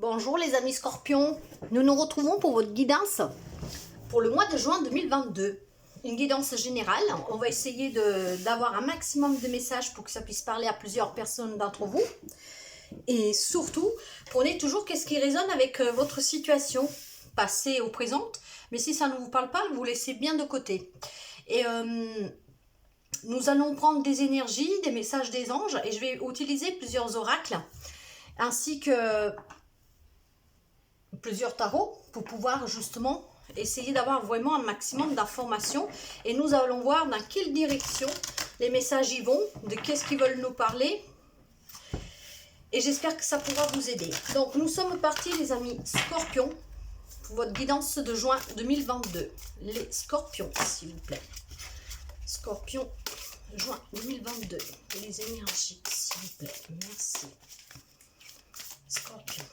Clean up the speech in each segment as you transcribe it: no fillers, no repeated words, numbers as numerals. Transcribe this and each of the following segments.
Bonjour les amis scorpions, nous nous retrouvons pour votre guidance pour le mois de juin 2022. Une guidance générale, on va essayer d'avoir un maximum de messages pour que ça puisse parler à plusieurs personnes d'entre vous. Et surtout, prenez toujours qu'est-ce qui résonne avec votre situation, passée ou présente. Mais si ça ne vous parle pas, vous laissez bien de côté. Et nous allons prendre des énergies, des messages des anges, et je vais utiliser plusieurs oracles, ainsi que plusieurs tarots pour pouvoir justement essayer d'avoir vraiment un maximum d'informations, et nous allons voir dans quelle direction les messages y vont, de qu'est-ce qu'ils veulent nous parler, et j'espère que ça pourra vous aider. Donc nous sommes partis les amis scorpions pour votre guidance de juin 2022. Les scorpions s'il vous plaît. Scorpion juin 2022, les énergies s'il vous plaît, merci. Scorpion.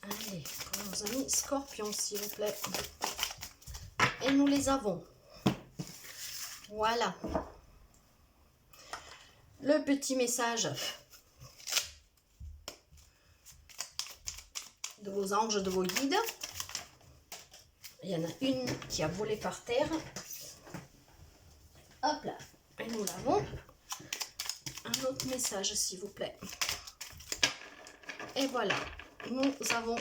Allez, pour nos amis scorpions, s'il vous plaît. Et nous les avons. Voilà. Le petit message de vos anges, de vos guides. Il y en a une qui a volé par terre. Hop là. Et nous l'avons. Un autre message, s'il vous plaît. Et voilà. Nous avons,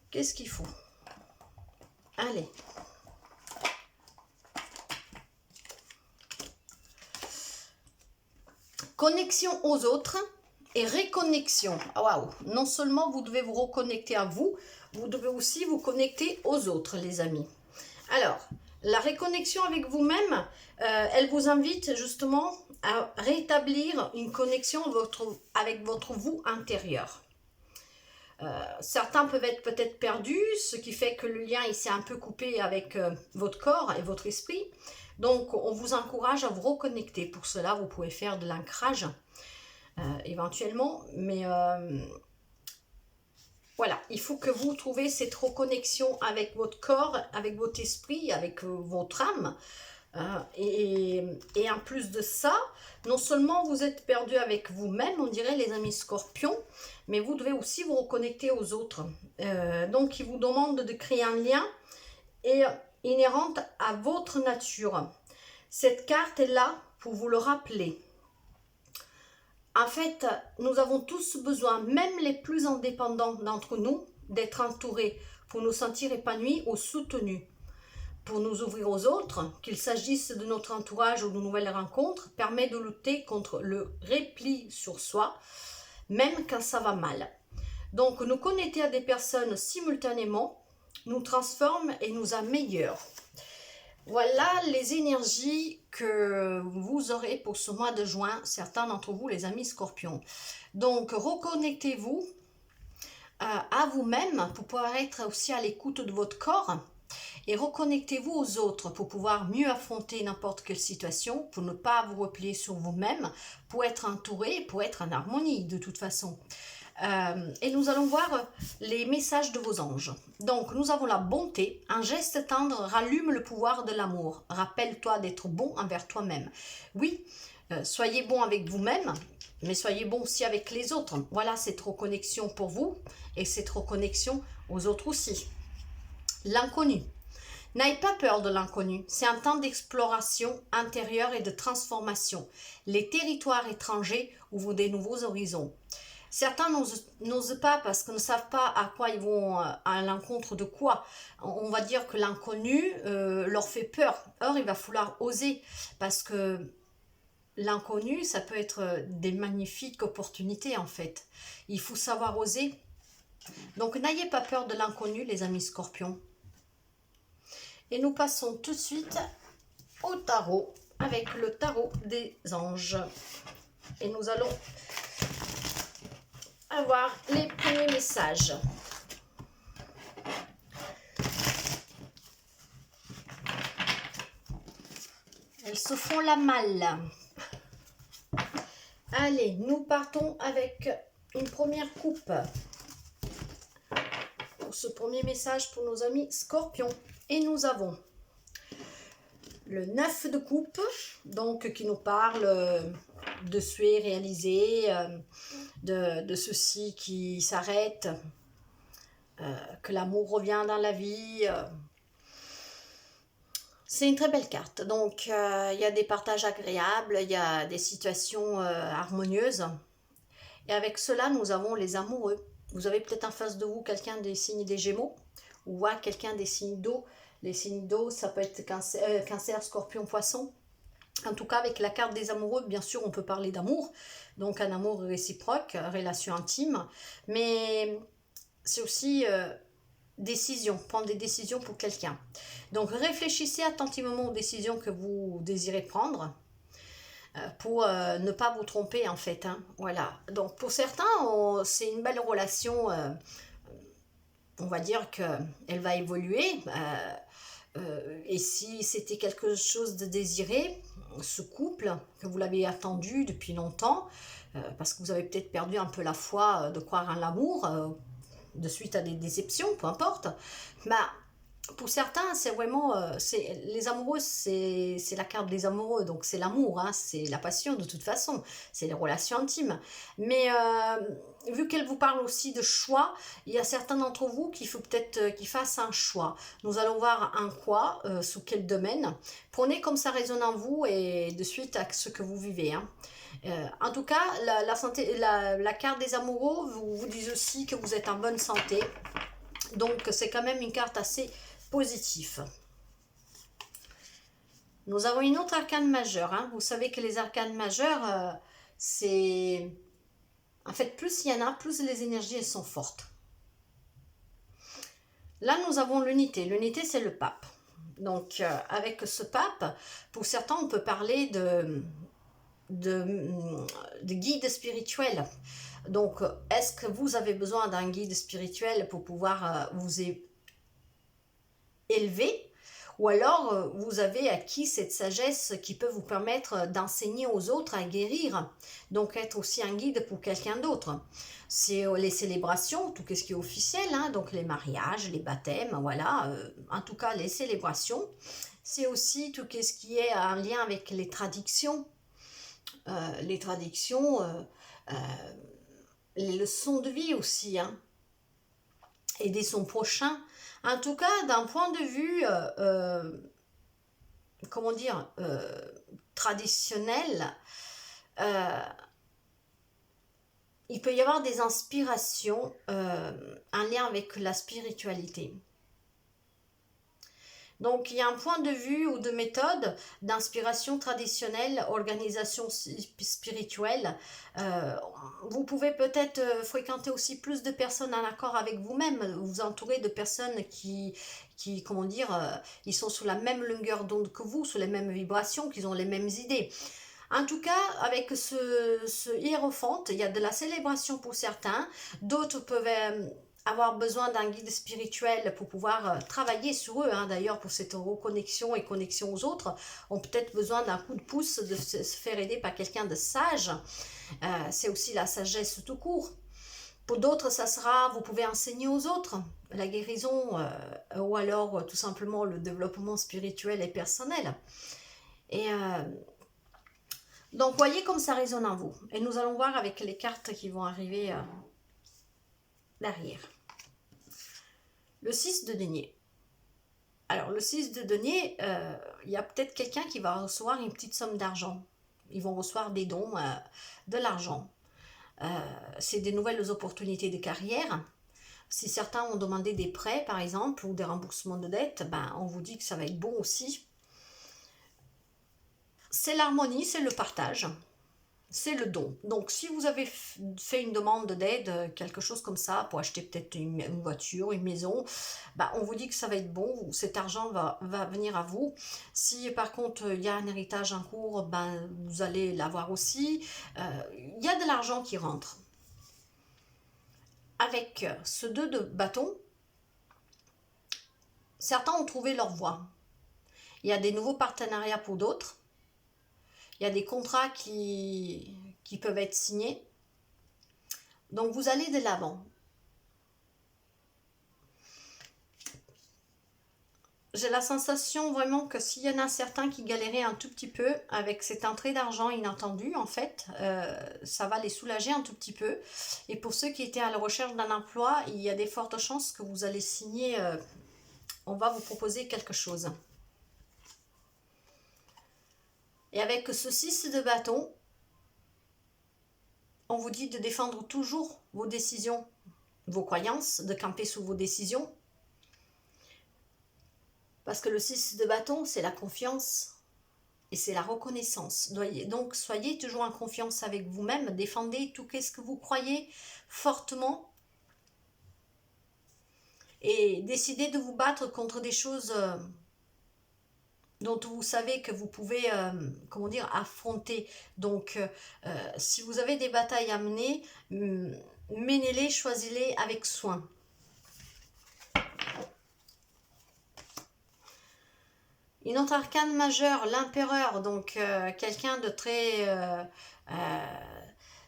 qu'est-ce qu'il faut? Allez. Connexion aux autres et réconnexion. Waouh! Non seulement vous devez vous reconnecter à vous, vous devez aussi vous connecter aux autres, les amis. Alors, la réconnexion avec vous-même, elle vous invite justement à rétablir une connexion avec votre vous intérieur. Certains peuvent être peut-être perdus, ce qui fait que le lien s'est un peu coupé avec votre corps et votre esprit. Donc, on vous encourage à vous reconnecter. Pour cela, vous pouvez faire de l'ancrage éventuellement. Mais voilà, il faut que vous trouviez cette reconnexion avec votre corps, avec votre esprit, avec votre âme. Et en plus de ça, non seulement vous êtes perdu avec vous-même, on dirait les amis scorpions, mais vous devez aussi vous reconnecter aux autres. Donc, il vous demande de créer un lien inhérente à votre nature. Cette carte est là pour vous le rappeler. En fait, nous avons tous besoin, même les plus indépendants d'entre nous, d'être entourés pour nous sentir épanouis ou soutenus. Pour nous ouvrir aux autres, qu'il s'agisse de notre entourage ou de nouvelles rencontres, permet de lutter contre le repli sur soi, même quand ça va mal. Donc, nous connecter à des personnes simultanément nous transforme et nous améliore. Voilà les énergies que vous aurez pour ce mois de juin, certains d'entre vous, les amis scorpions. Donc, reconnectez-vous à vous-même pour pouvoir être aussi à l'écoute de votre corps. Et reconnectez-vous aux autres pour pouvoir mieux affronter n'importe quelle situation, pour ne pas vous replier sur vous-même, pour être entouré, pour être en harmonie de toute façon. Et nous allons voir les messages de vos anges. Donc, nous avons la bonté. Un geste tendre rallume le pouvoir de l'amour. Rappelle-toi d'être bon envers toi-même. Oui, soyez bon avec vous-même, mais soyez bon aussi avec les autres. Voilà cette reconnexion pour vous et cette reconnexion aux autres aussi. L'inconnu. N'ayez pas peur de l'inconnu, c'est un temps d'exploration intérieure et de transformation. Les territoires étrangers ouvrent des nouveaux horizons. Certains n'osent pas parce qu'ils ne savent pas à quoi ils vont, à l'encontre de quoi. On va dire que l'inconnu leur fait peur. Or, il va falloir oser parce que l'inconnu, ça peut être des magnifiques opportunités en fait. Il faut savoir oser. Donc, n'ayez pas peur de l'inconnu, les amis scorpions. Et nous passons tout de suite au tarot avec le tarot des anges. Et nous allons avoir les premiers messages. Elles se font la malle. Allez, nous partons avec une première coupe. Pour ce premier message pour nos amis scorpions. Et nous avons Le 9 de coupe, donc qui nous parle de souhaits réalisés, de ceci qui s'arrête, que l'amour revient dans la vie. C'est une très belle carte. Donc, il y a des partages agréables, il y a des situations harmonieuses. Et avec cela, nous avons les amoureux. Vous avez peut-être en face de vous quelqu'un des signes des Gémeaux, ou quelqu'un des signes d'eau. Les signes d'eau, ça peut être cancer, scorpion, poisson. En tout cas, avec la carte des amoureux, bien sûr, on peut parler d'amour. Donc, un amour réciproque, relation intime. Mais c'est aussi décision, prendre des décisions pour quelqu'un. Donc, réfléchissez attentivement aux décisions que vous désirez prendre pour ne pas vous tromper, en fait. Hein. Voilà. Donc, pour certains, c'est une belle relation. On va dire qu'elle va évoluer. Et si c'était quelque chose de désiré, ce couple, que vous l'avez attendu depuis longtemps, parce que vous avez peut-être perdu un peu la foi de croire en l'amour, de suite à des déceptions, peu importe, bah, pour certains, c'est vraiment, les amoureux, c'est la carte des amoureux, donc c'est l'amour, hein, c'est la passion de toute façon, c'est les relations intimes. Mais vu qu'elle vous parle aussi de choix, il y a certains d'entre vous qu'il faut peut-être qu'ils fassent un choix. Nous allons voir un quoi, sous quel domaine. Prenez comme ça résonne en vous et de suite à ce que vous vivez. Hein. En tout cas, la carte des amoureux vous dit aussi que vous êtes en bonne santé. Donc, c'est quand même une carte assez positive. Nous avons une autre arcane majeure. Hein. Vous savez que les arcanes majeures, c'est... En fait, plus il y en a, plus les énergies elles sont fortes. Là, nous avons l'unité. L'unité, c'est le pape. Donc, avec ce pape, pour certains, on peut parler de guide spirituel. Donc, est-ce que vous avez besoin d'un guide spirituel pour pouvoir vous élever, ou alors vous avez acquis cette sagesse qui peut vous permettre d'enseigner aux autres à guérir, donc être aussi un guide pour quelqu'un d'autre. C'est les célébrations, tout ce qui est officiel, hein, donc les mariages, les baptêmes, voilà, en tout cas les célébrations. C'est aussi tout ce qui est en lien avec les traductions, les leçons de vie aussi, hein, aider son prochain. En tout cas, d'un point de vue, comment dire, traditionnel, il peut y avoir des inspirations en lien avec la spiritualité. Donc, il y a un point de vue ou de méthode d'inspiration traditionnelle, organisation spirituelle. Vous pouvez peut-être fréquenter aussi plus de personnes en accord avec vous-même, vous entourer de personnes qui comment dire, ils sont sous la même longueur d'onde que vous, sous les mêmes vibrations, qui ont les mêmes idées. En tout cas, avec ce hiérophante, il y a de la célébration pour certains, d'autres peuvent avoir besoin d'un guide spirituel pour pouvoir travailler sur eux. Hein. D'ailleurs, pour cette reconnexion et connexion aux autres, ont peut-être besoin d'un coup de pouce, de se faire aider par quelqu'un de sage. C'est aussi la sagesse tout court. Pour d'autres, ça sera, vous pouvez enseigner aux autres la guérison ou alors tout simplement le développement spirituel et personnel. Et donc, voyez comme ça résonne en vous. Et nous allons voir avec les cartes qui vont arriver derrière. Le 6 de denier. Alors, le 6 de denier, il y a peut-être quelqu'un qui va recevoir une petite somme d'argent. Ils vont recevoir des dons, de l'argent. C'est des nouvelles opportunités de carrière. Si certains ont demandé des prêts, par exemple, ou des remboursements de dettes, ben, on vous dit que ça va être bon aussi. C'est l'harmonie, c'est le partage. C'est le don. Donc, si vous avez fait une demande d'aide, quelque chose comme ça, pour acheter peut-être une voiture, une maison, bah, on vous dit que ça va être bon, cet argent va venir à vous. Si par contre, il y a un héritage en cours, ben, vous allez l'avoir aussi. Il y a de l'argent qui rentre. Avec ce 2 de bâton, certains ont trouvé leur voie. Il y a des nouveaux partenariats pour d'autres. Il y a des contrats qui peuvent être signés. Donc, vous allez de l'avant. j'ai la sensation vraiment que s'il y en a certains qui galéraient un tout petit peu avec cette entrée d'argent inattendue, en fait, ça va les soulager un tout petit peu. Et pour ceux qui étaient à la recherche d'un emploi, il y a des fortes chances que vous allez signer, on va vous proposer quelque chose. Et avec ce 6 de bâton, on vous dit de défendre toujours vos décisions, vos croyances, de camper sous vos décisions. Parce que le 6 de bâton, c'est la confiance et c'est la reconnaissance. Donc, soyez toujours en confiance avec vous-même. Défendez tout ce que vous croyez fortement. Et décidez de vous battre contre des choses dont vous savez que vous pouvez, comment dire, affronter. Donc, si vous avez des batailles à mener, menez-les, choisissez-les avec soin. Une autre arcane majeure, l'empereur, donc quelqu'un de très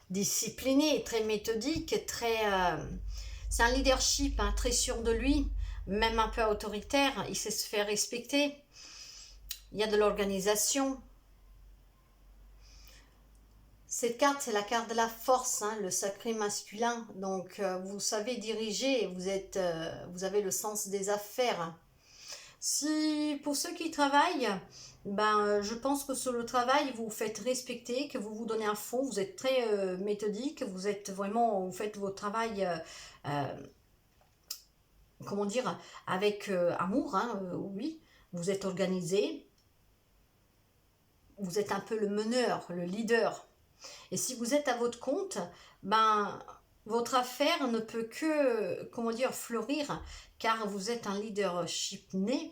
discipliné, très méthodique, c'est un leadership hein, très sûr de lui, même un peu autoritaire, il sait se faire respecter, il y a de l'organisation. Cette carte, c'est la carte de la force, hein, le sacré masculin, donc vous savez diriger, vous avez le sens des affaires. Si pour ceux qui travaillent, je pense que sur le travail, vous vous faites respecter, que vous vous donnez à fond, vous êtes très méthodique, vous faites votre travail, comment dire, avec amour, hein, oui, vous êtes organisé, vous êtes un peu le meneur, le leader. Et si vous êtes à votre compte, votre affaire ne peut que, comment dire, fleurir, car vous êtes un leadership né,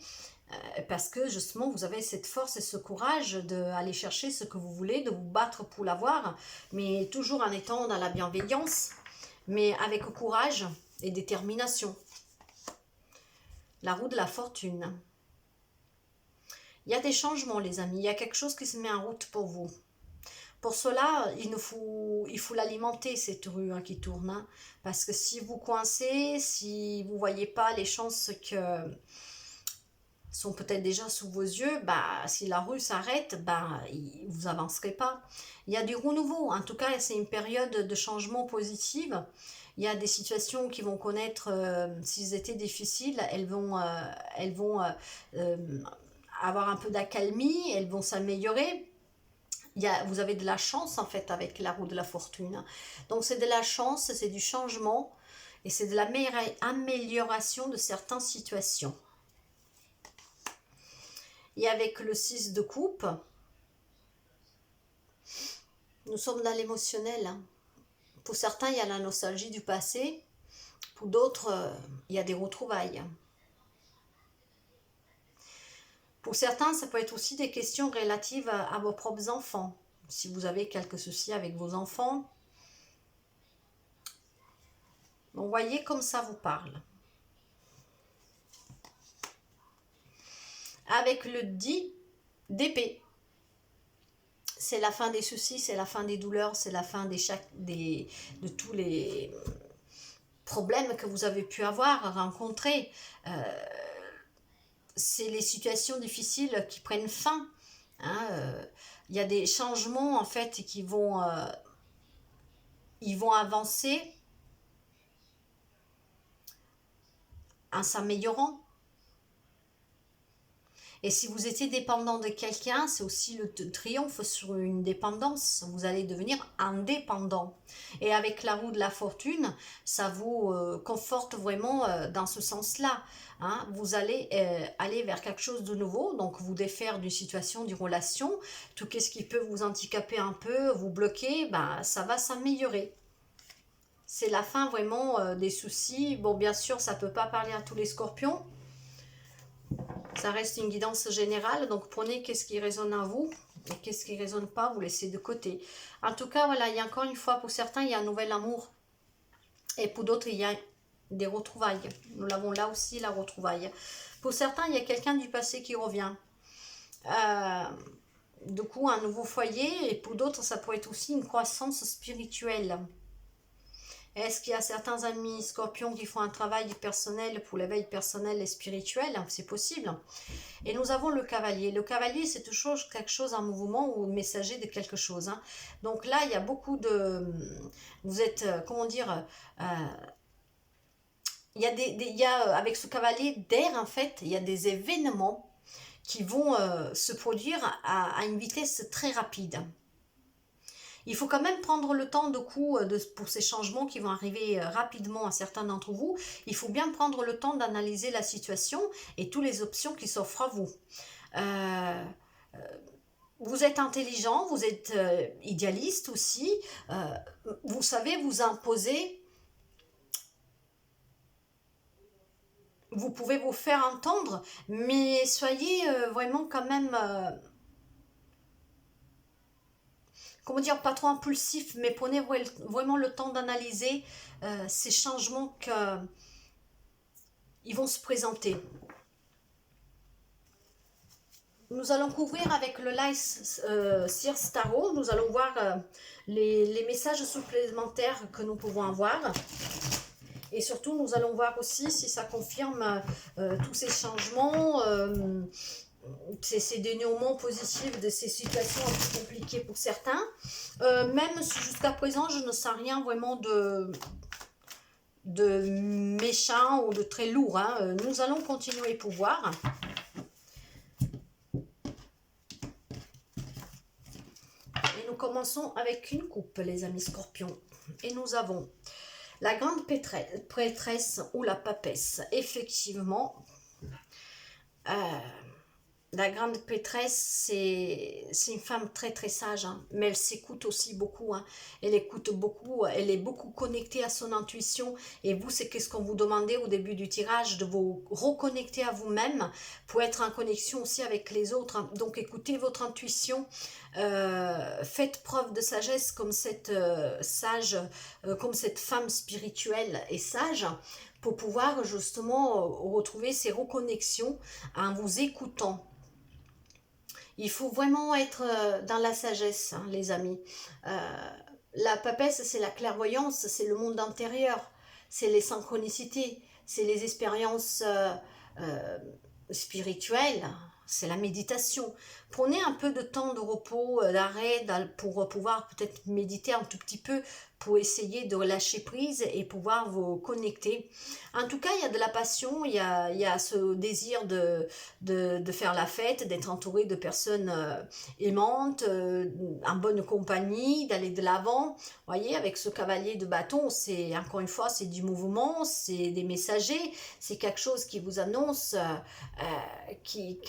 parce que justement vous avez cette force et ce courage d'aller chercher ce que vous voulez, de vous battre pour l'avoir, mais toujours en étant dans la bienveillance, mais avec courage et détermination. La roue de la fortune. Il y a des changements les amis, il y a quelque chose qui se met en route pour vous. Pour cela, il faut l'alimenter, cette rue hein, qui tourne. Hein, parce que si vous coincez, si vous ne voyez pas les chances que sont peut-être déjà sous vos yeux, si la rue s'arrête, vous n'avancerez pas. Il y a du renouveau. En tout cas, c'est une période de changement positive. Il y a des situations qui vont connaître, s'ils étaient difficiles, elles vont avoir un peu d'accalmie, elles vont s'améliorer. Vous avez de la chance en fait avec la roue de la fortune. Donc c'est de la chance, c'est du changement et c'est de l'amélioration de certaines situations. Et avec le 6 de coupe, nous sommes dans l'émotionnel. Pour certains, il y a la nostalgie du passé. Pour d'autres, il y a des retrouvailles. Pour certains, ça peut être aussi des questions relatives à vos propres enfants. Si vous avez quelques soucis avec vos enfants, donc voyez comme ça vous parle. Avec le 10 d'épée, c'est la fin des soucis, c'est la fin des douleurs, c'est la fin de tous les problèmes que vous avez pu avoir, rencontrer. C'est les situations difficiles qui prennent fin. Hein, il y a des changements en fait qui vont, ils vont avancer en s'améliorant. Et si vous étiez dépendant de quelqu'un, c'est aussi le triomphe sur une dépendance. Vous allez devenir indépendant. Et avec la roue de la fortune, ça vous conforte vraiment dans ce sens-là. Hein. Vous allez aller vers quelque chose de nouveau, donc vous défaire d'une situation, d'une relation. Tout ce qui peut vous handicaper un peu, vous bloquer, ça va s'améliorer. C'est la fin vraiment des soucis. Bon, bien sûr, ça ne peut pas parler à tous les scorpions. Ça reste une guidance générale, donc prenez qu'est-ce qui résonne à vous et qu'est-ce qui ne résonne pas, vous laissez de côté. En tout cas, voilà, il y a encore une fois, pour certains, il y a un nouvel amour. Et pour d'autres, il y a des retrouvailles. Nous l'avons là aussi, la retrouvaille. Pour certains, il y a quelqu'un du passé qui revient. Du coup, un nouveau foyer. Et pour d'autres, ça peut être aussi une croissance spirituelle. Est-ce qu'il y a certains amis scorpions qui font un travail personnel pour l'éveil personnel et spirituel? C'est possible. Et nous avons le cavalier. Le cavalier, c'est toujours quelque chose, un mouvement ou messager de quelque chose. Hein. Donc là, il y a beaucoup de... Vous êtes, comment dire... il y a, avec ce cavalier d'air, en fait, il y a des événements qui vont se produire à une vitesse très rapide. Il faut quand même prendre le temps pour ces changements qui vont arriver rapidement à certains d'entre vous. Il faut bien prendre le temps d'analyser la situation et toutes les options qui s'offrent à vous. Vous êtes intelligent, vous êtes idéaliste aussi. Vous savez vous imposer. Vous pouvez vous faire entendre, mais soyez vraiment quand même... comment dire, pas trop impulsif, mais prenez vraiment le temps d'analyser ces changements ils vont se présenter. Nous allons couvrir avec le Light Seers Tarot. Nous allons voir les messages supplémentaires que nous pouvons avoir. Et surtout, nous allons voir aussi si ça confirme tous ces changements, ces dénouements positifs de ces situations un peu compliquées pour certains. Même si jusqu'à présent, je ne sens rien vraiment de méchant ou de très lourd. Hein. Nous allons continuer pour voir. Et nous commençons avec une coupe, les amis scorpions. Et nous avons la grande prêtresse ou la papesse. Effectivement, la grande prêtresse, c'est une femme très très sage, hein, mais elle s'écoute aussi beaucoup, hein. Elle écoute beaucoup, elle est beaucoup connectée à son intuition, et vous, c'est qu'est-ce qu'on vous demandait au début du tirage, de vous reconnecter à vous-même, pour être en connexion aussi avec les autres, hein. Donc écoutez votre intuition, faites preuve de sagesse comme cette comme cette femme spirituelle et sage, pour pouvoir justement retrouver ces reconnexions en vous écoutant. Il faut vraiment être dans la sagesse, hein, les amis. La papesse, c'est la clairvoyance, c'est le monde intérieur, c'est les synchronicités, c'est les expériences spirituelles, c'est la méditation. Prenez un peu de temps de repos, d'arrêt, pour pouvoir peut-être méditer un tout petit peu, pour essayer de lâcher prise et pouvoir vous connecter. En tout cas, il y a de la passion, il y a ce désir de faire la fête, d'être entouré de personnes aimantes, en bonne compagnie, d'aller de l'avant. Vous voyez, avec ce cavalier de bâton, c'est encore une fois, c'est du mouvement, c'est des messagers, c'est quelque chose qui vous annonce qu'il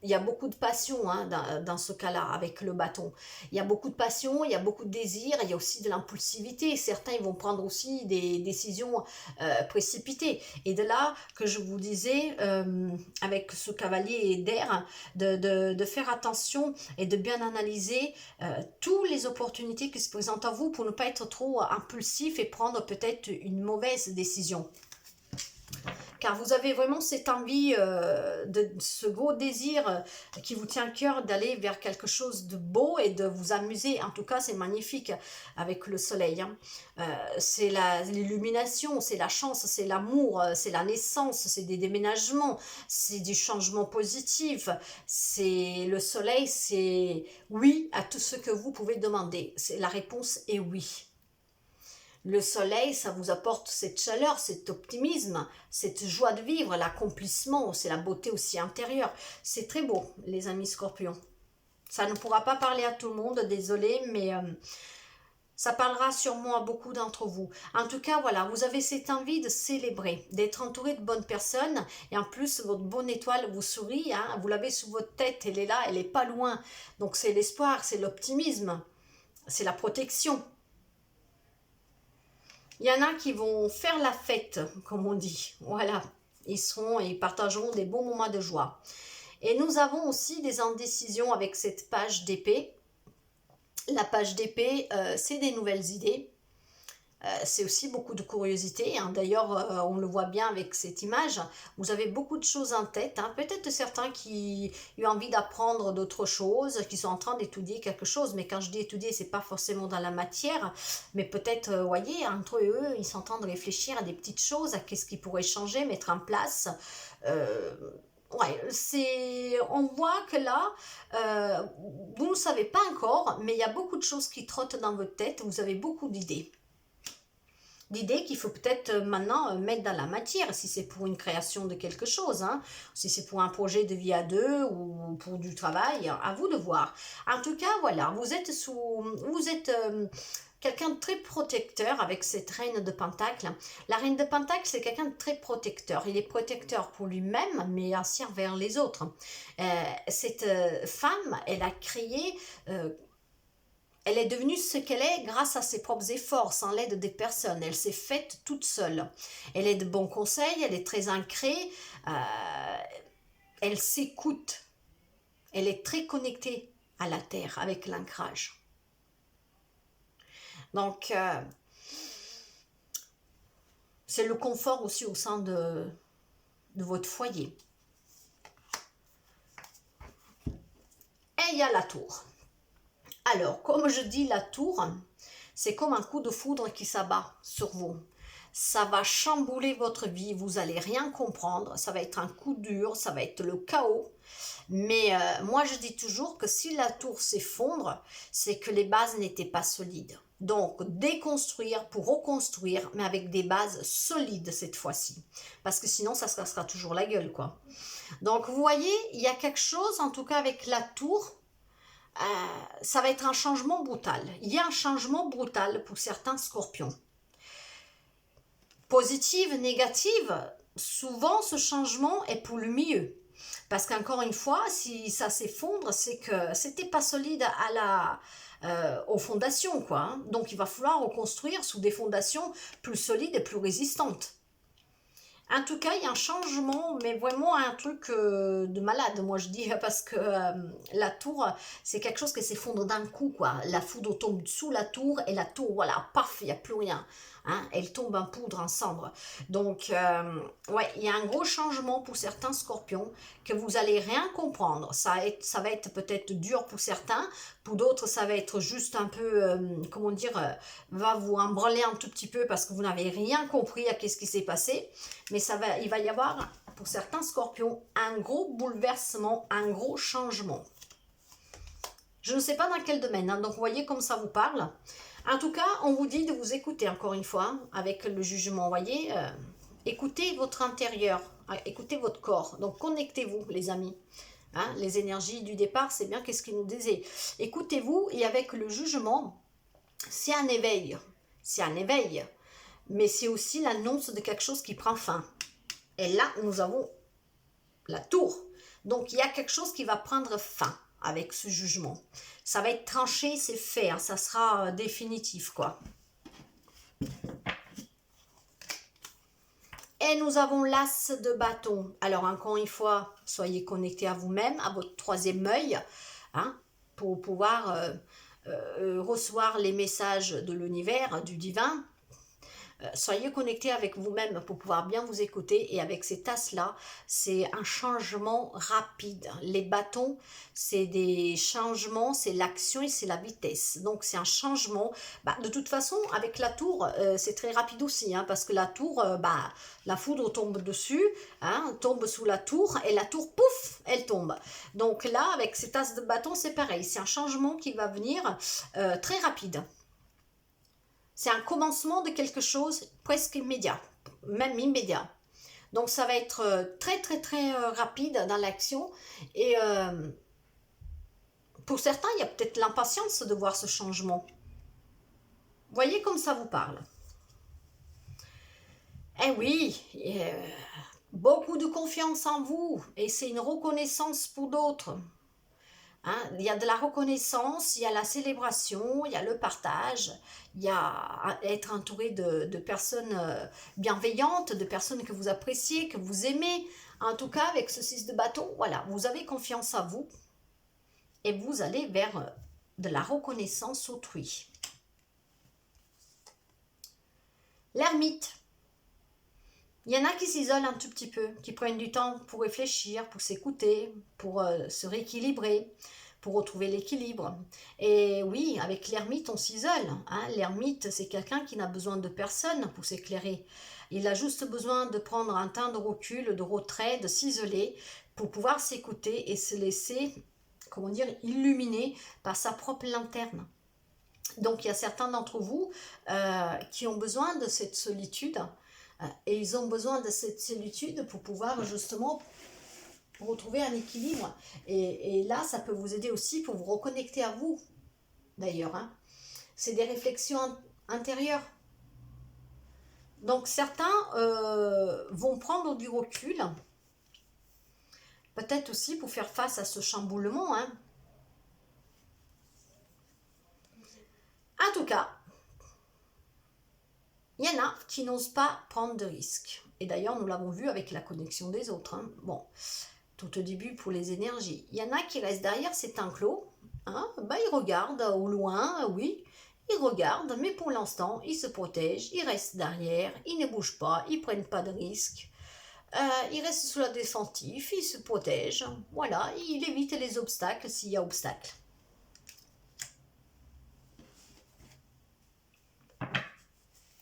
y a beaucoup de passion, hein, dans ce cas-là, avec le bâton. Il y a beaucoup de passion, il y a beaucoup de désir, il y a aussi de l'impulsivité. Certains ils vont prendre aussi des décisions précipitées. Et de là que je vous disais, avec ce cavalier d'air, de faire attention et de bien analyser toutes les opportunités qui se présentent à vous pour ne pas être trop impulsif et prendre peut-être une mauvaise décision. Car vous avez vraiment cette envie, ce gros désir qui vous tient à cœur d'aller vers quelque chose de beau et de vous amuser. En tout cas, c'est magnifique avec le soleil. Hein. C'est l'illumination, c'est la chance, c'est l'amour, c'est la naissance, c'est des déménagements, c'est du changement positif. C'est le soleil, c'est oui à tout ce que vous pouvez demander. La réponse est oui. Le soleil, ça vous apporte cette chaleur, cet optimisme, cette joie de vivre, l'accomplissement, c'est la beauté aussi intérieure. C'est très beau, les amis scorpions. Ça ne pourra pas parler à tout le monde, désolé, mais ça parlera sûrement à beaucoup d'entre vous. En tout cas, voilà, vous avez cette envie de célébrer, d'être entouré de bonnes personnes, et en plus, votre bonne étoile vous sourit, hein, vous l'avez sous votre tête, elle est là, elle n'est pas loin. Donc c'est l'espoir, c'est l'optimisme, c'est la protection. Il y en a qui vont faire la fête, comme on dit. Voilà, ils partageront des bons moments de joie. Et nous avons aussi des indécisions avec cette page d'épée. La page d'épée, c'est des nouvelles idées. C'est aussi beaucoup de curiosité, hein. D'ailleurs, on le voit bien avec cette image. Vous avez beaucoup de choses en tête, hein. Peut-être certains qui ont envie d'apprendre d'autres choses, qui sont en train d'étudier quelque chose. Mais quand je dis étudier, c'est pas forcément dans la matière. Mais peut-être, vous voyez, entre eux, ils sont en train de réfléchir à des petites choses, à qu'est-ce qu'ils pourraient changer, mettre en place. Euh, Ouais, on voit que là, vous ne savez pas encore, mais il y a beaucoup de choses qui trottent dans votre tête. Vous avez beaucoup d'idées. L'idée qu'il faut peut-être maintenant mettre dans la matière, si c'est pour une création de quelque chose, hein, si c'est pour un projet de vie à deux ou pour du travail, à vous de voir. En tout cas, voilà, vous êtes quelqu'un de très protecteur avec cette reine de Pentacle. La reine de Pentacle, c'est quelqu'un de très protecteur. Il est protecteur pour lui-même, mais aussi envers les autres. Cette femme, elle a créé elle est devenue ce qu'elle est grâce à ses propres efforts, sans l'aide des personnes. Elle s'est faite toute seule. Elle est de bons conseils, elle est très ancrée, elle s'écoute. Elle est très connectée à la terre avec l'ancrage. Donc, c'est le confort aussi au sein de votre foyer. Et il y a la tour. Alors, comme je dis, la tour, c'est comme un coup de foudre qui s'abat sur vous. Ça va chambouler votre vie, vous n'allez rien comprendre, ça va être un coup dur, ça va être le chaos. Mais moi, je dis toujours que si la tour s'effondre, c'est que les bases n'étaient pas solides. Donc, déconstruire pour reconstruire, mais avec des bases solides cette fois-ci. Parce que sinon, ça se cassera toujours la gueule, quoi. Donc, vous voyez, il y a quelque chose, en tout cas avec la tour, ça va être un changement brutal. Il y a un changement brutal pour certains scorpions. Positive, négative, souvent ce changement est pour le mieux. Parce qu'encore une fois, si ça s'effondre, c'est que c'était pas solide aux fondations, quoi, hein. Donc il va falloir reconstruire sous des fondations plus solides et plus résistantes. En tout cas, il y a un changement, mais vraiment un truc de malade, moi je dis, parce que la tour, c'est quelque chose qui s'effondre d'un coup, quoi. La foudre tombe sous la tour et la tour, voilà, paf, il n'y a plus rien. Hein, elle tombe en poudre, en cendres. Donc, ouais, il y a un gros changement pour certains scorpions que vous allez rien comprendre. Ça va être peut-être dur pour certains, pour d'autres, ça va être juste un peu, comment dire, va vous embranler un tout petit peu parce que vous n'avez rien compris à ce qui s'est passé. Mais il va y avoir, pour certains scorpions, un gros bouleversement, un gros changement. Je ne sais pas dans quel domaine, hein, donc vous voyez comme ça vous parle. En tout cas, on vous dit de vous écouter encore une fois, hein, avec le jugement, vous voyez. Écoutez votre intérieur, écoutez votre corps. Donc connectez-vous, les amis. Hein, les énergies du départ, c'est bien qu'est-ce qu'il nous disait. Écoutez-vous et avec le jugement, c'est un éveil. C'est un éveil. Mais c'est aussi l'annonce de quelque chose qui prend fin. Et là, nous avons la tour. Donc, il y a quelque chose qui va prendre fin avec ce jugement. Ça va être tranché, c'est fait, hein, ça sera définitif, quoi. Et nous avons l'as de bâton. Alors, encore une fois, soyez connectés à vous-même, à votre troisième œil, hein, pour pouvoir recevoir les messages de l'univers, du divin. Soyez connectés avec vous-même pour pouvoir bien vous écouter. Et avec ces tasses-là, c'est un changement rapide. Les bâtons, c'est des changements, c'est l'action et c'est la vitesse. Donc, c'est un changement. De toute façon, avec la tour, c'est très rapide aussi. Hein, parce que la tour, la foudre tombe dessus, hein, tombe sous la tour. Et la tour, pouf, elle tombe. Donc là, avec ces tasses de bâton, c'est pareil. C'est un changement qui va venir très rapide. C'est un commencement de quelque chose presque immédiat, même immédiat. Donc ça va être très très très rapide dans l'action. Et pour certains, il y a peut-être l'impatience de voir ce changement. Voyez comme ça vous parle. Eh oui, beaucoup de confiance en vous. Et c'est une reconnaissance pour d'autres. Hein, il y a de la reconnaissance, il y a la célébration, il y a le partage, il y a être entouré de personnes bienveillantes, de personnes que vous appréciez, que vous aimez. En tout cas, avec ce 6 de bâton, voilà, vous avez confiance en vous et vous allez vers de la reconnaissance autrui. L'ermite. Il y en a qui s'isolent un tout petit peu, qui prennent du temps pour réfléchir, pour s'écouter, pour se rééquilibrer, pour retrouver l'équilibre. Et oui, avec l'ermite, on s'isole. Hein. L'ermite, c'est quelqu'un qui n'a besoin de personne pour s'éclairer. Il a juste besoin de prendre un temps de recul, de retrait, de s'isoler pour pouvoir s'écouter et se laisser, comment dire, illuminer par sa propre lanterne. Donc, il y a certains d'entre vous qui ont besoin de cette solitude et ils ont besoin de cette solitude pour pouvoir justement retrouver un équilibre. Et là, ça peut vous aider aussi pour vous reconnecter à vous, d'ailleurs. Hein. C'est des réflexions intérieures. Donc, certains vont prendre du recul, peut-être aussi pour faire face à ce chamboulement. Hein. En tout cas, il y en a qui n'osent pas prendre de risques. Et d'ailleurs, nous l'avons vu avec la connexion des autres. Hein. Bon, tout au début pour les énergies. Il y en a qui restent derrière cet enclos. Hein. Ils regardent au loin, oui. Ils regardent, mais pour l'instant, ils se protègent. Ils restent derrière. Ils ne bougent pas. Ils ne prennent pas de risques. Ils restent sous la défensive. Ils se protègent. Voilà, ils évitent les obstacles s'il y a obstacle.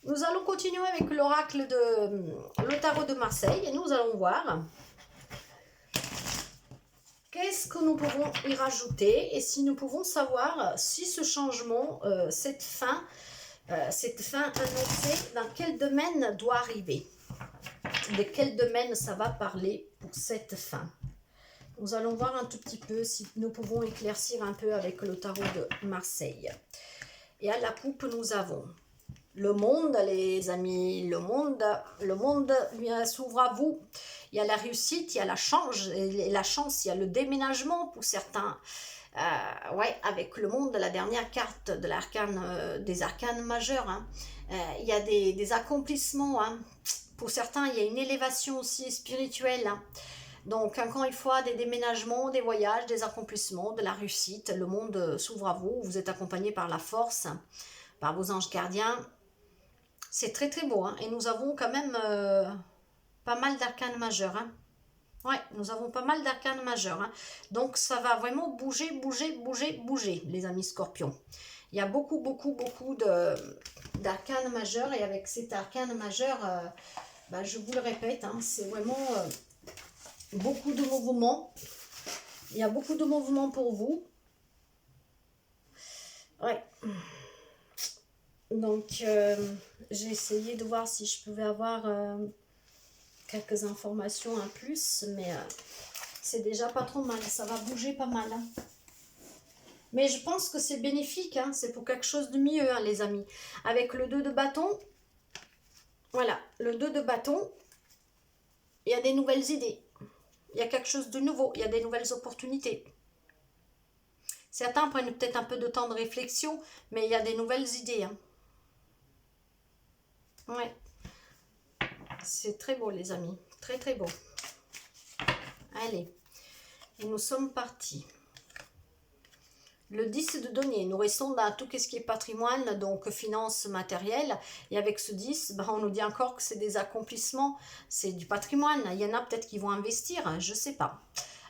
Nous allons continuer avec l'oracle de le tarot de Marseille et nous allons voir qu'est-ce que nous pouvons y rajouter et si nous pouvons savoir si ce changement, cette fin annoncée, dans quel domaine doit arriver. De quel domaine ça va parler pour cette fin. Nous allons voir un tout petit peu si nous pouvons éclaircir un peu avec le tarot de Marseille. Et à la coupe, nous avons le monde, les amis, le monde s'ouvre à vous. Il y a la réussite, il y a la chance, il y a le déménagement pour certains. Avec le monde, la dernière carte de l'arcane, des arcanes majeurs. Hein. Il y a des accomplissements. Hein. Pour certains, il y a une élévation aussi spirituelle. Hein. Donc, encore une fois, des déménagements, des voyages, des accomplissements, de la réussite. Le monde s'ouvre à vous. Vous êtes accompagné par la force, par vos anges gardiens. C'est très très beau. Hein. Et nous avons quand même pas mal d'arcanes majeurs. Hein. Ouais, nous avons pas mal d'arcanes majeurs. Hein. Donc, ça va vraiment bouger, les amis scorpions. Il y a beaucoup d'arcanes majeurs. Et avec cet arcane majeur, je vous le répète, hein, c'est vraiment beaucoup de mouvements. Il y a beaucoup de mouvements pour vous. Ouais. Donc, j'ai essayé de voir si je pouvais avoir quelques informations en plus, mais c'est déjà pas trop mal, ça va bouger pas mal. Hein. Mais je pense que c'est bénéfique, hein, c'est pour quelque chose de mieux, hein, les amis. Avec le 2 de bâton, voilà, le 2 de bâton, il y a des nouvelles idées, il y a quelque chose de nouveau, il y a des nouvelles opportunités. Certains prennent peut-être un peu de temps de réflexion, mais il y a des nouvelles idées. Hein. Ouais. C'est très beau, les amis. Très, très beau. Allez. Et nous sommes partis. Le 10 de denier. Nous restons dans tout ce qui est patrimoine, donc finances matérielles. Et avec ce 10, on nous dit encore que c'est des accomplissements. C'est du patrimoine. Il y en a peut-être qui vont investir. Je ne sais pas.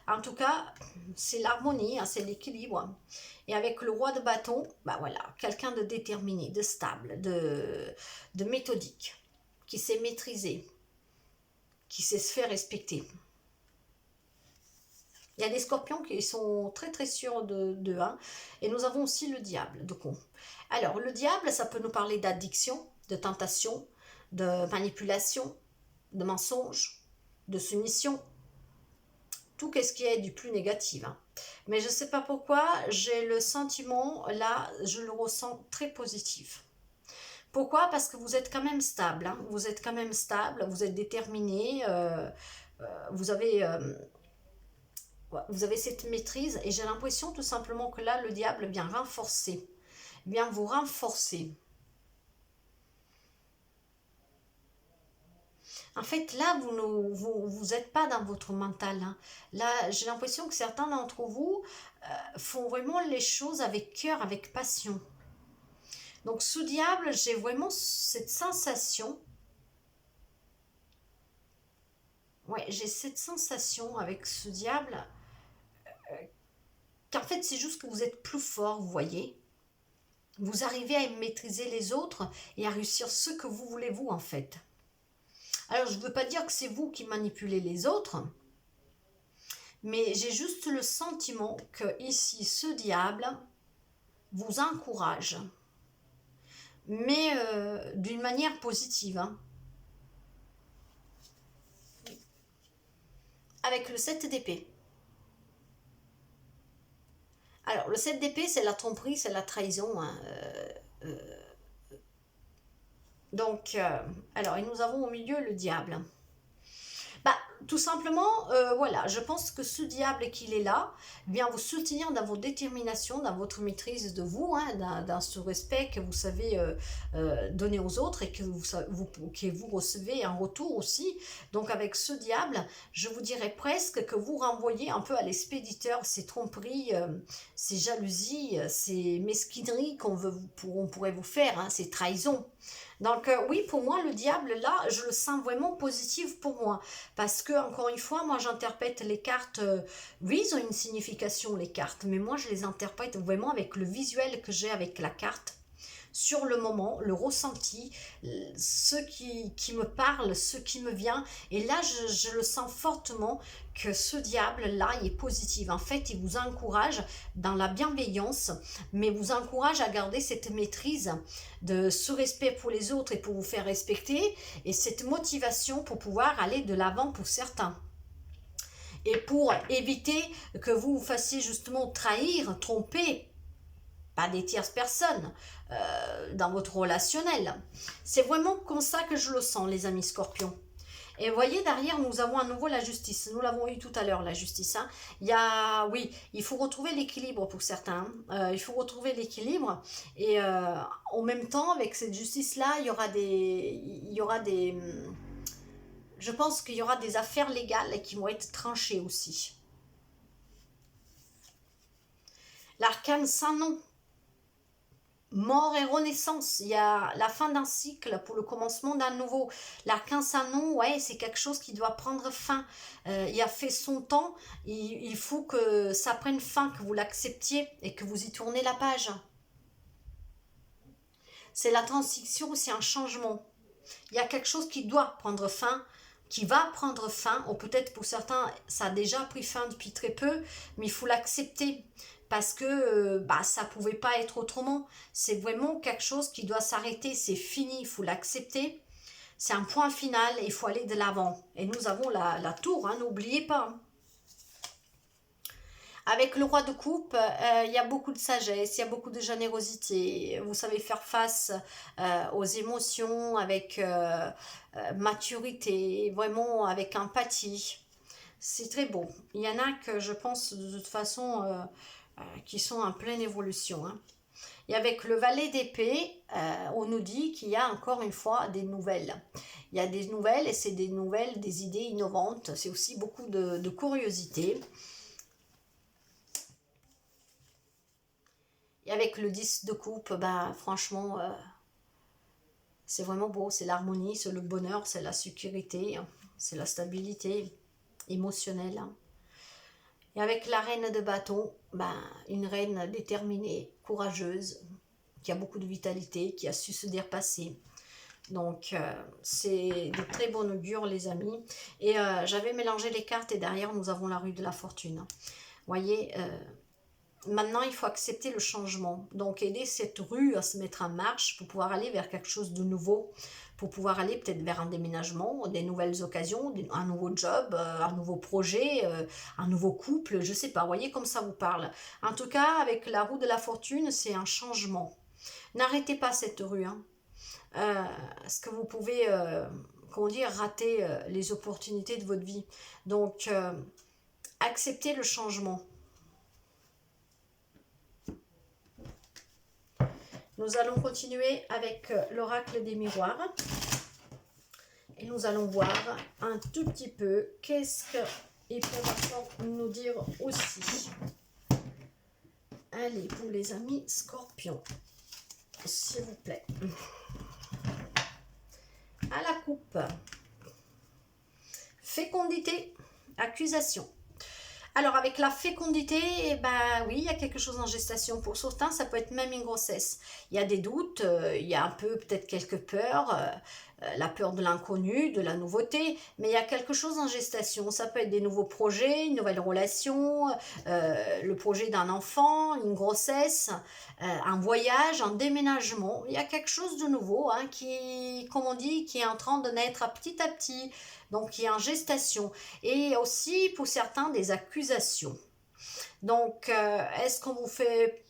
En tout cas, c'est l'harmonie, hein, c'est l'équilibre. Et avec le roi de bâton, voilà, quelqu'un de déterminé, de stable, de méthodique, qui sait maîtriser, qui sait se faire respecter. Il y a des scorpions qui sont très très sûrs de hein. Et nous avons aussi le diable. Alors, le diable, ça peut nous parler d'addiction, de tentation, de manipulation, de mensonge, de soumission. Tout ce qui est du plus négatif. Hein. Mais je ne sais pas pourquoi, j'ai le sentiment, là, je le ressens très positif. Pourquoi? Parce que vous êtes quand même stable. Hein. Vous êtes quand même stable, vous êtes déterminé, vous avez cette maîtrise. Et j'ai l'impression tout simplement que là, le diable vient renforcer, vient vous renforcer. En fait, là, vous n'êtes pas dans votre mental. Hein. Là, j'ai l'impression que certains d'entre vous font vraiment les choses avec cœur, avec passion. Donc ce diable, j'ai vraiment cette sensation. Ouais, j'ai cette sensation avec ce diable qu'en fait c'est juste que vous êtes plus fort, vous voyez. Vous arrivez à maîtriser les autres et à réussir ce que vous voulez vous en fait. Alors je ne veux pas dire que c'est vous qui manipulez les autres, mais j'ai juste le sentiment que ici ce diable vous encourage, mais d'une manière positive. Hein. Avec le 7 d'épée. Alors, le 7 d'épée, c'est la tromperie, c'est la trahison. Hein. Donc, alors, et nous avons au milieu le diable. Bah, tout simplement, voilà, je pense que ce diable qu'il est là vient vous soutenir dans votre détermination, dans votre maîtrise de vous, hein, dans ce respect que vous savez donner aux autres et que vous recevez en retour aussi. Donc avec ce diable, je vous dirais presque que vous renvoyez un peu à l'expéditeur ces tromperies, ces jalousies, ces mesquineries on pourrait vous faire, hein, ces trahisons. Donc oui, pour moi, le diable, là, je le sens vraiment positif pour moi. Parce que, encore une fois, moi, j'interprète les cartes. Oui, ils ont une signification, les cartes. Mais moi, je les interprète vraiment avec le visuel que j'ai avec la carte. Sur le moment, le ressenti, ce qui me parle, ce qui me vient. Et là, je le sens fortement que ce diable-là, il est positif. En fait, il vous encourage dans la bienveillance, mais vous encourage à garder cette maîtrise de ce respect pour les autres et pour vous faire respecter, et cette motivation pour pouvoir aller de l'avant pour certains. Et pour éviter que vous vous fassiez justement trahir, tromper, pas des tierces personnes, dans votre relationnel. C'est vraiment comme ça que je le sens, les amis scorpions. Et vous voyez, derrière, nous avons à nouveau la justice. Nous l'avons eu tout à l'heure, la justice. Hein. Oui, il faut retrouver l'équilibre pour certains. Il faut retrouver l'équilibre. Et en même temps, avec cette justice-là, il y aura des... Je pense qu'il y aura des affaires légales qui vont être tranchées aussi. L'arcane sans nom. Mort et renaissance, il y a la fin d'un cycle pour le commencement d'un nouveau. L'arcane sans nom, ouais, c'est quelque chose qui doit prendre fin. Il a fait son temps, il faut que ça prenne fin, que vous l'acceptiez et que vous y tournez la page. C'est la transition, c'est un changement. Il y a quelque chose qui doit prendre fin, qui va prendre fin, ou peut-être pour certains, ça a déjà pris fin depuis très peu, mais il faut l'accepter. Parce que ça ne pouvait pas être autrement. C'est vraiment quelque chose qui doit s'arrêter. C'est fini, il faut l'accepter. C'est un point final et il faut aller de l'avant. Et nous avons la tour, hein, n'oubliez pas. Avec le roi de coupe, il y a beaucoup de sagesse, il y a beaucoup de générosité. Vous savez faire face aux émotions avec maturité, vraiment avec empathie. C'est très beau. Il y en a que je pense de toute façon... qui sont en pleine évolution. Hein. Et avec le valet d'épée, on nous dit qu'il y a encore une fois des nouvelles. Il y a des nouvelles et c'est des nouvelles, des idées innovantes. C'est aussi beaucoup de curiosité. Et avec le 10 de coupe, franchement, c'est vraiment beau. C'est l'harmonie, c'est le bonheur, c'est la sécurité, c'est la stabilité émotionnelle. Hein. Et avec la reine de bâton, une reine déterminée, courageuse, qui a beaucoup de vitalité, qui a su se dépasser. Donc, c'est de très bon augure, les amis. Et j'avais mélangé les cartes et derrière, nous avons la rue de la fortune. Vous voyez, maintenant, il faut accepter le changement. Donc, aider cette rue à se mettre en marche pour pouvoir aller vers quelque chose de nouveau, pour pouvoir aller peut-être vers un déménagement, des nouvelles occasions, un nouveau job, un nouveau projet, un nouveau couple, je ne sais pas, vous voyez comme ça vous parle. En tout cas, avec la roue de la fortune, c'est un changement. N'arrêtez pas cette rue, hein. Parce que vous pouvez, rater les opportunités de votre vie. Donc, acceptez le changement. Nous allons continuer avec l'oracle des miroirs. Et nous allons voir un tout petit peu qu'est-ce qu'il peut encore nous dire aussi. Allez, pour les amis scorpions. s'il vous plaît. À la coupe. Fécondité, accusation. Alors, avec la fécondité, eh ben, oui, il y a quelque chose en gestation. Pour certains, ça peut être même une grossesse. Il y a des doutes, il y a un peu, peut-être quelques peurs, la peur de l'inconnu, de la nouveauté, mais il y a quelque chose en gestation. Ça peut être des nouveaux projets, une nouvelle relation, le projet d'un enfant, une grossesse, un voyage, un déménagement. Il y a quelque chose de nouveau hein, qui, comme on dit, qui est en train de naître à petit, donc qui est en gestation. Et aussi, pour certains, des accusations. Donc, est-ce qu'on vous fait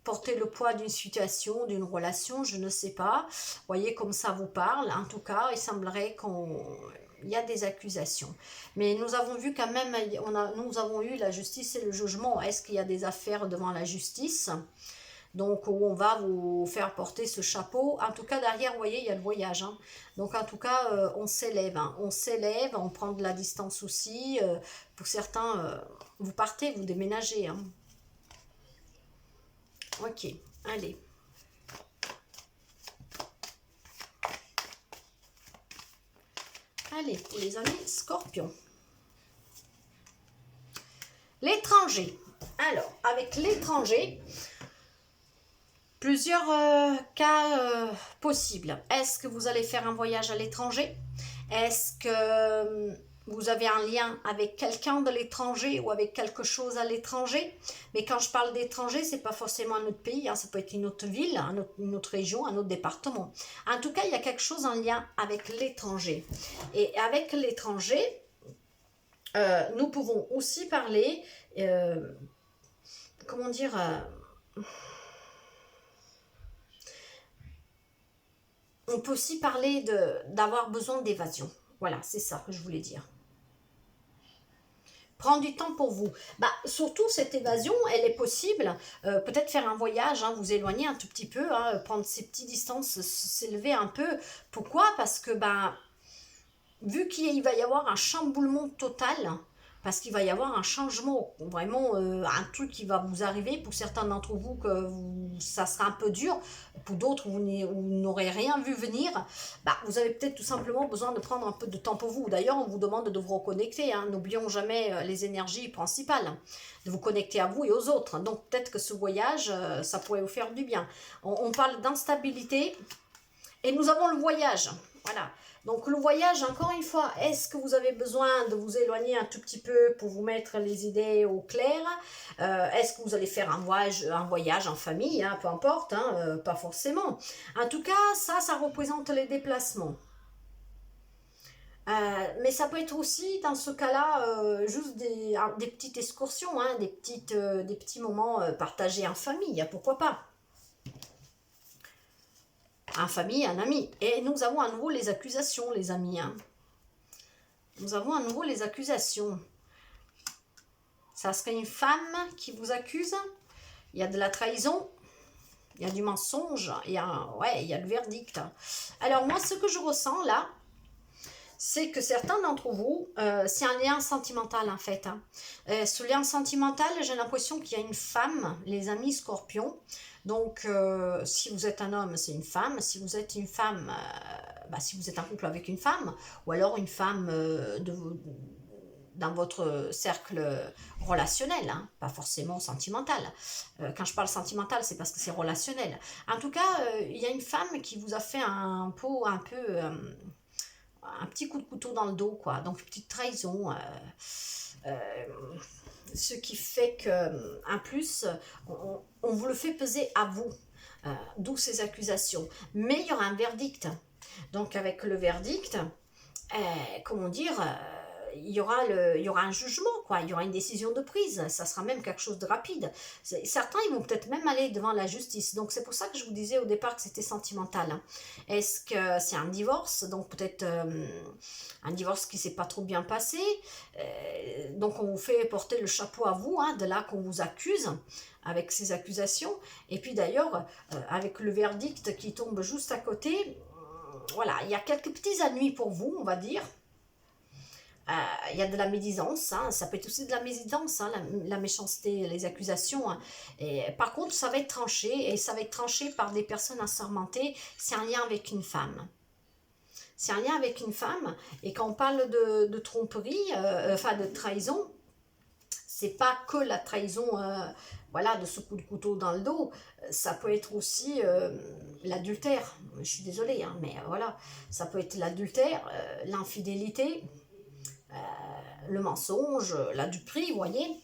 porter le poids d'une situation, d'une relation, je ne sais pas. Voyez comme ça vous parle. En tout cas, il semblerait qu'il y a des accusations. Mais nous avons vu quand même, nous avons eu la justice et le jugement. Est-ce qu'il y a des affaires devant la justice ? Donc, où on va vous faire porter ce chapeau. En tout cas, derrière, vous voyez, il y a le voyage. Hein. Donc, en tout cas, on s'élève. Hein. On s'élève, on prend de la distance aussi. Pour certains, vous partez, vous déménagez. Hein. Ok, allez. Allez, pour les amis Scorpion. L'étranger. Alors, avec l'étranger, plusieurs cas possibles. Est-ce que vous allez faire un voyage à l'étranger? Est-ce que vous avez un lien avec quelqu'un de l'étranger ou avec quelque chose à l'étranger? Mais quand je parle d'étranger, c'est pas forcément un autre pays, hein, ça peut être une autre ville, une autre région, un autre département. En tout cas, il y a quelque chose en lien avec l'étranger. Et avec l'étranger, nous pouvons aussi parler, comment dire... on peut aussi parler d'avoir besoin d'évasion. Voilà, c'est ça que je voulais dire. Prendre du temps pour vous. Bah, surtout, cette évasion, elle est possible. Peut-être faire un voyage, hein, vous éloigner un tout petit peu, hein, prendre ces petites distances, s'élever un peu. Pourquoi? Parce que, bah, vu qu'il va y avoir un chamboulement total, parce qu'il va y avoir un changement, vraiment un truc qui va vous arriver, pour certains d'entre vous, ça sera un peu dur, pour d'autres, vous n'aurez rien vu venir, bah, vous avez peut-être tout simplement besoin de prendre un peu de temps pour vous. D'ailleurs, on vous demande de vous reconnecter, hein. N'oublions jamais les énergies principales, hein, de vous connecter à vous et aux autres. Donc peut-être que ce voyage, ça pourrait vous faire du bien. On parle d'instabilité, et nous avons le voyage, voilà. Donc le voyage, encore une fois, est-ce que vous avez besoin de vous éloigner un tout petit peu pour vous mettre les idées au clair? Est-ce que vous allez faire un voyage en famille, hein, peu importe, hein, pas forcément. En tout cas, ça représente les déplacements. Mais ça peut être aussi, dans ce cas-là, juste des petites excursions, hein, des petits moments partagés en famille, pourquoi pas? En famille, un ami. Et nous avons à nouveau les accusations, les amis. Hein. Nous avons à nouveau les accusations. Ça serait une femme qui vous accuse. Il y a de la trahison. Il y a du mensonge. Il y a le verdict. Alors moi, ce que je ressens là, c'est que certains d'entre vous, c'est un lien sentimental en fait. Hein. Ce lien sentimental, j'ai l'impression qu'il y a une femme, les amis Scorpions. Donc, si vous êtes un homme, c'est une femme. Si vous êtes une femme, si vous êtes un couple avec une femme, ou alors une femme dans votre cercle relationnel, hein, pas forcément sentimental. Quand je parle sentimental, c'est parce que c'est relationnel. En tout cas, il y a une femme qui vous a fait un petit coup de couteau dans le dos, quoi. Donc, une petite trahison. Ce qui fait que, en plus, on vous le fait peser à vous, d'où ces accusations. Mais il y aura un verdict. Donc, avec le verdict, comment dire, il y aura un jugement, quoi. Il y aura une décision de prise. Ça sera même quelque chose de rapide. Certains, ils vont peut-être même aller devant la justice. Donc, c'est pour ça que je vous disais au départ que c'était sentimental. Hein. Est-ce que c'est un divorce? Donc, peut-être un divorce qui ne s'est pas trop bien passé. Donc, on vous fait porter le chapeau à vous, hein, de là qu'on vous accuse avec ces accusations. Et puis, d'ailleurs, avec le verdict qui tombe juste à côté, voilà, il y a quelques petits ennuis pour vous, on va dire. Il y a de la médisance, hein, ça peut être aussi de la médisance, hein, la méchanceté, les accusations. Hein. Et, par contre, ça va être tranché, et ça va être tranché par des personnes assermentées. C'est un lien avec une femme. C'est un lien avec une femme, et quand on parle de tromperie, enfin de trahison, c'est pas que la trahison, voilà, de ce coup de couteau dans le dos, ça peut être aussi l'adultère. Je suis désolée, hein, mais voilà, ça peut être l'adultère, l'infidélité, le mensonge, la duperie, vous voyez.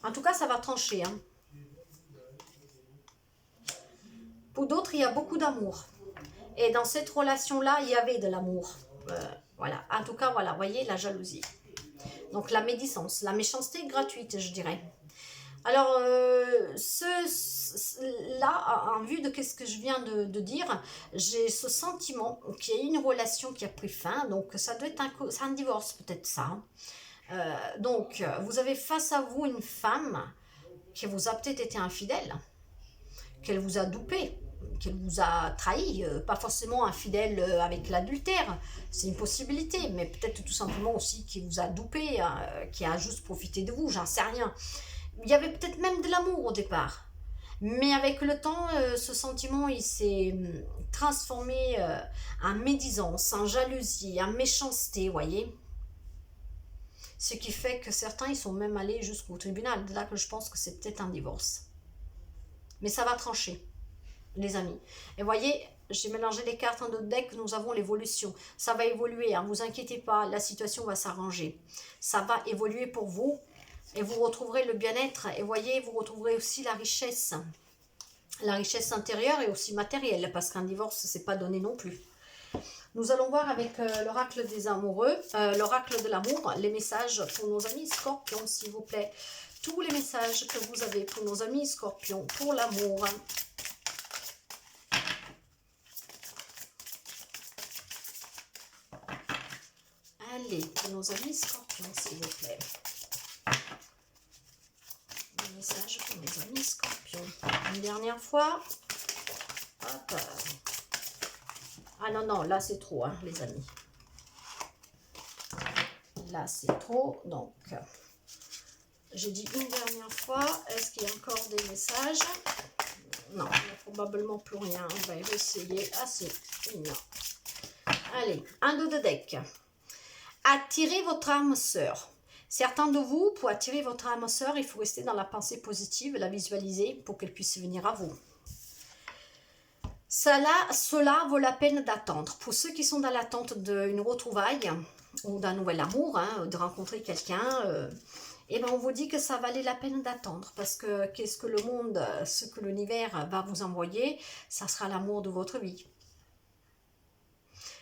En tout cas, ça va trancher. Hein. Pour d'autres, il y a beaucoup d'amour. Et dans cette relation-là, il y avait de l'amour. Voilà. En tout cas, voilà, vous voyez, la jalousie. Donc la médisance, la méchanceté gratuite, je dirais. Alors, là, en vue de ce que je viens de dire, j'ai ce sentiment qu'il y a une relation qui a pris fin, donc ça doit être un divorce, peut-être ça. Hein. Donc, vous avez face à vous une femme qui vous a peut-être été infidèle, qu'elle vous a dupé, qu'elle vous a trahi, pas forcément infidèle avec l'adultère, c'est une possibilité, mais peut-être tout simplement aussi qui vous a dupé, qui a juste profité de vous, j'en sais rien. Il y avait peut-être même de l'amour au départ, mais avec le temps, ce sentiment, il s'est transformé en médisance, en jalousie, en méchanceté, vous voyez. Ce qui fait que certains, ils sont même allés jusqu'au tribunal. De là que je pense que c'est peut-être un divorce. Mais ça va trancher, les amis. Et voyez, j'ai mélangé les cartes en d'autres decks, nous avons l'évolution. Ça va évoluer, hein, vous inquiétez pas, la situation va s'arranger. Ça va évoluer pour vous, et vous retrouverez le bien-être. Et voyez, vous retrouverez aussi la richesse intérieure et aussi matérielle, parce qu'un divorce, c'est pas donné non plus. Nous allons voir avec l'oracle des amoureux, l'oracle de l'amour, les messages pour nos amis scorpions, s'il vous plaît. Tous les messages que vous avez pour nos amis scorpions, pour l'amour. Allez, pour nos amis scorpions, s'il vous plaît. Les messages pour nos amis scorpions. Une dernière fois. Hop. Ah non, non, là c'est trop, hein, les amis. Là c'est trop, donc j'ai dit une dernière fois. Est-ce qu'il y a encore des messages? Non, il n'y a probablement plus rien. On va essayer. Ah si, non. Allez, un dos de deck. Attirez votre âme sœur. Certains de vous, pour attirer votre âme sœur, il faut rester dans la pensée positive, la visualiser pour qu'elle puisse venir à vous. Cela vaut la peine d'attendre. Pour ceux qui sont dans l'attente d'une retrouvaille ou d'un nouvel amour, hein, de rencontrer quelqu'un, eh ben on vous dit que ça valait la peine d'attendre. Parce que qu'est-ce que le monde, ce que l'univers va vous envoyer, ça sera l'amour de votre vie.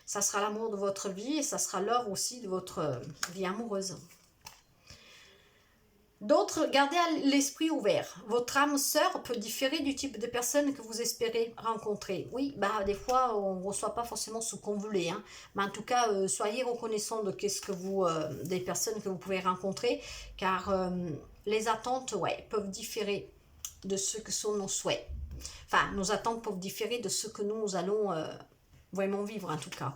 Ça sera l'amour de votre vie et ça sera l'heure aussi de votre vie amoureuse. D'autres, gardez l'esprit ouvert. Votre âme sœur peut différer du type de personne que vous espérez rencontrer. Oui, bah, des fois, on ne reçoit pas forcément ce qu'on voulait. Hein. Mais en tout cas, soyez reconnaissants de des personnes que vous pouvez rencontrer. Car les attentes, ouais, peuvent différer de ce que sont nos souhaits. Enfin, nos attentes peuvent différer de ce que nous allons vraiment vivre en tout cas.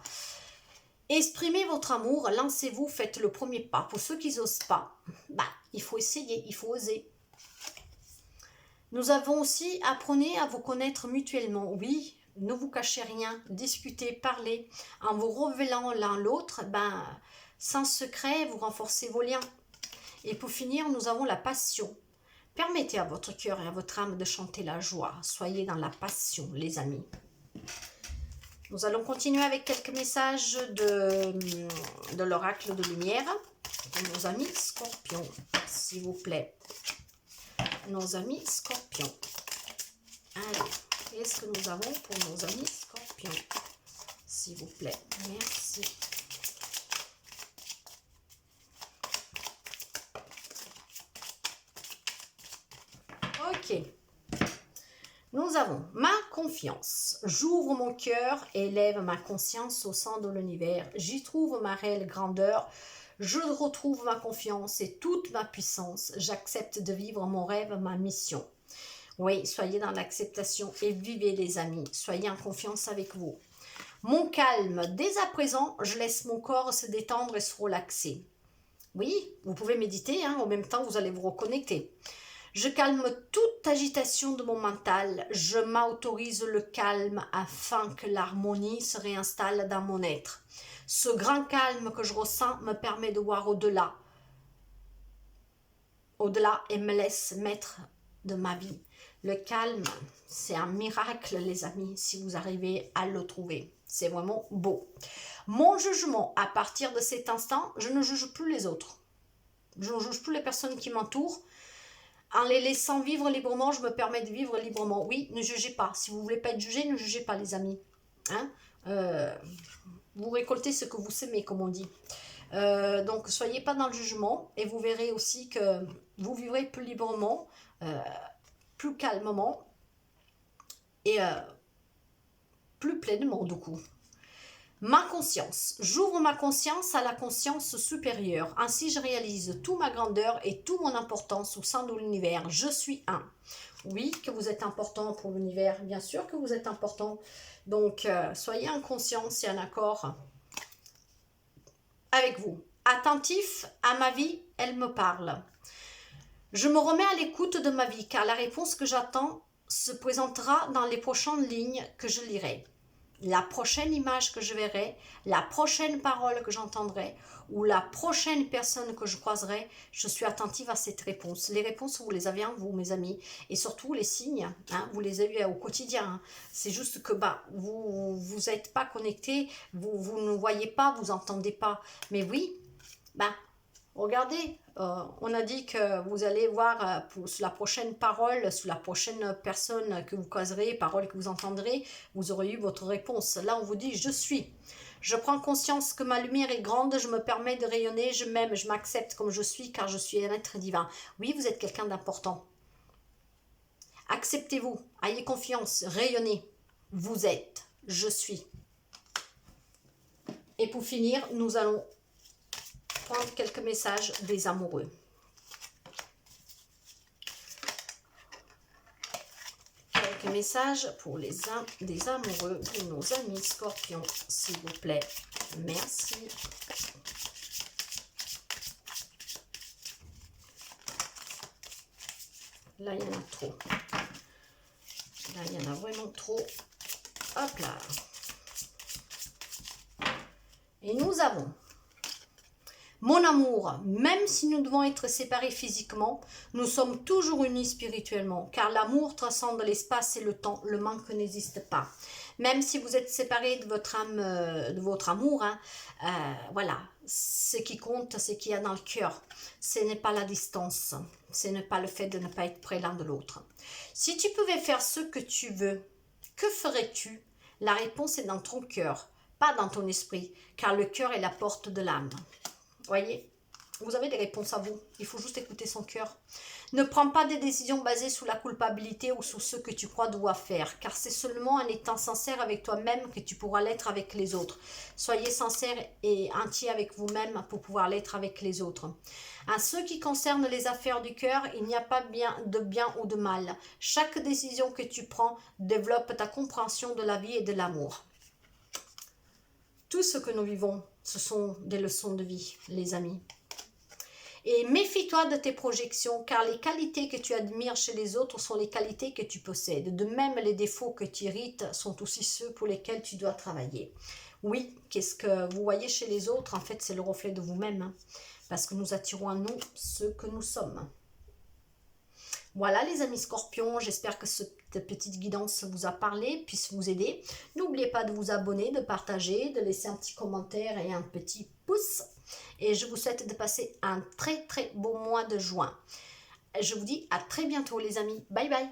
Exprimez votre amour, lancez-vous, faites le premier pas. Pour ceux qui n'osent pas, bah, il faut essayer, il faut oser. Nous avons aussi, apprenez à vous connaître mutuellement. Oui, ne vous cachez rien, discutez, parlez. En vous révélant l'un l'autre, ben, sans secret, vous renforcez vos liens. Et pour finir, nous avons la passion. Permettez à votre cœur et à votre âme de chanter la joie. Soyez dans la passion, les amis. Nous allons continuer avec quelques messages de l'oracle de lumière pour nos amis scorpions, s'il vous plaît. Nos amis scorpions. Allez, qu'est-ce que nous avons pour nos amis scorpions, s'il vous plaît. Merci. Ok. Nous avons ma confiance. J'ouvre mon cœur et élève ma conscience au centre de l'univers. J'y trouve ma réelle grandeur. Je retrouve ma confiance et toute ma puissance. J'accepte de vivre mon rêve, ma mission. Oui, soyez dans l'acceptation et vivez les amis. Soyez en confiance avec vous. Mon calme, dès à présent, je laisse mon corps se détendre et se relaxer. Oui, vous pouvez méditer, hein, en même temps vous allez vous reconnecter. Je calme toute agitation de mon mental, je m'autorise le calme afin que l'harmonie se réinstalle dans mon être. Ce grand calme que je ressens me permet de voir au-delà et me laisse maître de ma vie. Le calme, c'est un miracle les amis, si vous arrivez à le trouver. C'est vraiment beau. Mon jugement, à partir de cet instant, je ne juge plus les autres. Je ne juge plus les personnes qui m'entourent. En les laissant vivre librement, je me permets de vivre librement. Oui, ne jugez pas. Si vous ne voulez pas être jugé, ne jugez pas les amis. Hein, vous récoltez ce que vous semez, comme on dit. Donc, soyez pas dans le jugement et vous verrez aussi que vous vivrez plus librement, plus calmement et plus pleinement du coup. Ma conscience. J'ouvre ma conscience à la conscience supérieure. Ainsi, je réalise toute ma grandeur et toute mon importance au sein de l'univers. Je suis un. Oui, que vous êtes important pour l'univers. Bien sûr que vous êtes important. Donc, soyez en conscience et en accord avec vous. Attentif à ma vie, elle me parle. Je me remets à l'écoute de ma vie, car la réponse que j'attends se présentera dans les prochaines lignes que je lirai. La prochaine image que je verrai, la prochaine parole que j'entendrai ou la prochaine personne que je croiserai, je suis attentive à cette réponse. Les réponses, vous les avez en vous, mes amis. Et surtout, les signes, hein, vous les avez au quotidien. Hein. C'est juste que vous n'êtes pas connecté, vous ne voyez pas, vous n'entendez pas. Mais oui, regardez, on a dit que vous allez voir sous la prochaine parole, sous la prochaine personne que vous croiserez, parole que vous entendrez, vous aurez eu votre réponse. Là, on vous dit « je suis ». Je prends conscience que ma lumière est grande, je me permets de rayonner, je m'aime, je m'accepte comme je suis car je suis un être divin. Oui, vous êtes quelqu'un d'important. Acceptez-vous, ayez confiance, rayonnez. Vous êtes, je suis. Et pour finir, nous allons prendre quelques messages des amoureux. Quelques messages pour des amoureux, pour nos amis scorpions, s'il vous plaît. Merci. Là, il y en a trop. Là, il y en a vraiment trop. Hop là. Et nous avons mon amour, même si nous devons être séparés physiquement, nous sommes toujours unis spirituellement, car l'amour transcende l'espace et le temps, le manque n'existe pas. Même si vous êtes séparés de votre âme, de votre amour, hein, voilà, ce qui compte, c'est qu'il y a dans le cœur. Ce n'est pas la distance, ce n'est pas le fait de ne pas être près l'un de l'autre. Si tu pouvais faire ce que tu veux, que ferais-tu? La réponse est dans ton cœur, pas dans ton esprit, car le cœur est la porte de l'âme. Voyez, vous avez des réponses à vous. Il faut juste écouter son cœur. Ne prends pas des décisions basées sur la culpabilité ou sur ce que tu crois devoir faire, car c'est seulement en étant sincère avec toi-même que tu pourras l'être avec les autres. Soyez sincère et entier avec vous-même pour pouvoir l'être avec les autres. En ce qui concerne les affaires du cœur, il n'y a pas de bien ou de mal. Chaque décision que tu prends développe ta compréhension de la vie et de l'amour. Tout ce que nous vivons, ce sont des leçons de vie, les amis. Et méfie-toi de tes projections, car les qualités que tu admires chez les autres sont les qualités que tu possèdes. De même, les défauts que tu irrites sont aussi ceux pour lesquels tu dois travailler. Oui, qu'est-ce que vous voyez chez les autres? En fait, c'est le reflet de vous-même, hein, parce que nous attirons à nous ce que nous sommes. Voilà les amis scorpions, j'espère que cette petite guidance vous a parlé, puisse vous aider. N'oubliez pas de vous abonner, de partager, de laisser un petit commentaire et un petit pouce. Et je vous souhaite de passer un très très beau mois de juin. Je vous dis à très bientôt les amis. Bye bye.